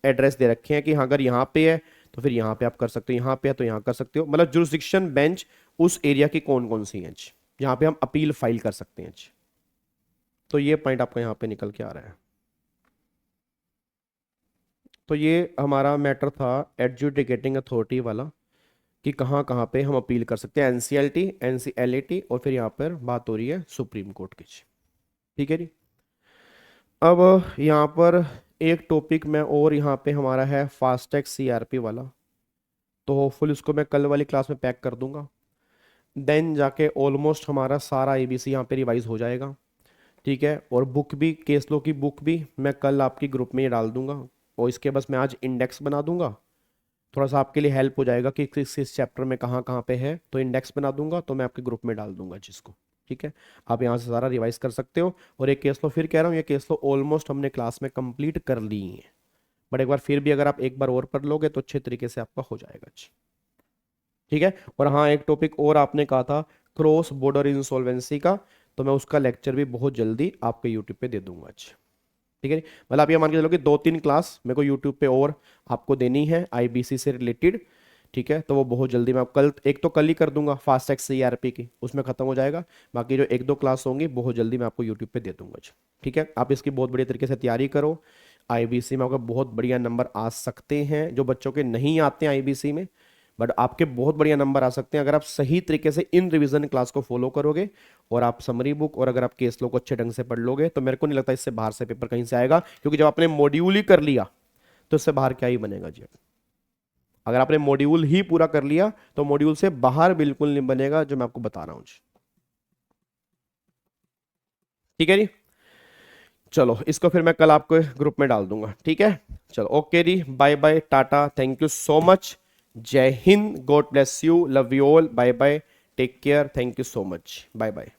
एड्रेस दे रखे हैं कि हाँ अगर यहाँ पे है तो फिर यहाँ पे आप कर सकते हो, यहाँ पे है तो यहाँ कर सकते हो। मतलब जुरिस्डिक्शन बेंच उस एरिया की कौन कौन सी है यहाँ पे हम अपील फाइल कर सकते हैं। तो ये पॉइंट आपका यहाँ पे निकल के आ रहा है। तो ये हमारा मैटर था एडजुडिकेटिंग अथॉरिटी वाला कि कहाँ कहाँ पे हम अपील कर सकते हैं, एनसीएलटी, एनसीएलएटी, और फिर यहाँ पर बात हो रही है सुप्रीम कोर्ट की। ठीक है जी। अब यहाँ पर एक टॉपिक में और यहाँ पे हमारा है फास्टैग सीआरपी वाला, तो होपफुल इसको मैं कल वाली क्लास में पैक कर दूंगा। देन जाके ऑलमोस्ट हमारा सारा एबीसी यहाँ पे रिवाइज हो जाएगा। ठीक है, और बुक भी, केस लॉ की बुक भी मैं कल आपकी ग्रुप में ही डाल दूंगा, और इसके बस मैं आज इंडेक्स बना दूंगा, थोड़ा सा आपके लिए हेल्प हो जाएगा कि किस चैप्टर में कहाँ कहाँ पे है, तो इंडेक्स बना दूंगा तो मैं आपके ग्रुप में डाल दूंगा जिसको। ठीक है, आप यहाँ से सारा रिवाइज कर सकते हो। और एक केस लॉ फिर कह रहा हूँ, ये केस लॉ ऑलमोस्ट हमने क्लास में कंप्लीट कर ली है, बट एक बार फिर भी अगर आप एक बार और पढ़ लोगे तो अच्छे तरीके से आपका हो जाएगा। ठीक है, और हाँ एक टॉपिक और आपने कहा था क्रॉस बॉर्डर इंसॉल्वेंसी का, तो मैं उसका लेक्चर भी बहुत जल्दी आपके यूट्यूब पे दे दूंगा। अच्छा ठीक है, मतलब आप ये मान के चलो कि 2-3 क्लास मेरे को यूट्यूब पे और आपको देनी है आईबीसी से रिलेटेड। ठीक है, तो वो बहुत जल्दी मैं कल, एक तो कल ही कर दूंगा फास्टैग सीआरपी की, उसमें खत्म हो जाएगा। बाकी जो 1-2 क्लास होंगी बहुत जल्दी मैं आपको यूट्यूब पे दे दूंगा। ठीक है, आप इसकी बहुत बढ़िया तरीके से तैयारी करो। आईबीसी में आपका बहुत बढ़िया नंबर आ सकते हैं, जो बच्चों के नहीं आते हैं आईबीसी में, बट आपके बहुत बढ़िया नंबर आ सकते हैं अगर आप सही तरीके से इन रिवीजन क्लास को फॉलो करोगे, और आप समरी बुक और अगर आप केस लॉ को अच्छे ढंग से पढ़ लोगे, तो मेरे को नहीं लगता इससे बाहर से पेपर कहीं से आएगा, क्योंकि जब आपने मॉड्यूल ही कर लिया तो इससे बाहर क्या ही बनेगा जी। अगर आपने मॉड्यूल ही पूरा कर लिया तो मॉड्यूल से बाहर बिल्कुल नहीं बनेगा, जो मैं आपको बता रहा हूं जी। ठीक है जी, चलो इसको फिर मैं कल आपको ग्रुप में डाल दूंगा। ठीक है, चलो ओके जी, बाय बाय, टाटा, थैंक यू सो मच, जय हिंद, God bless you, love you all, bye bye, take care, thank you so much, bye bye.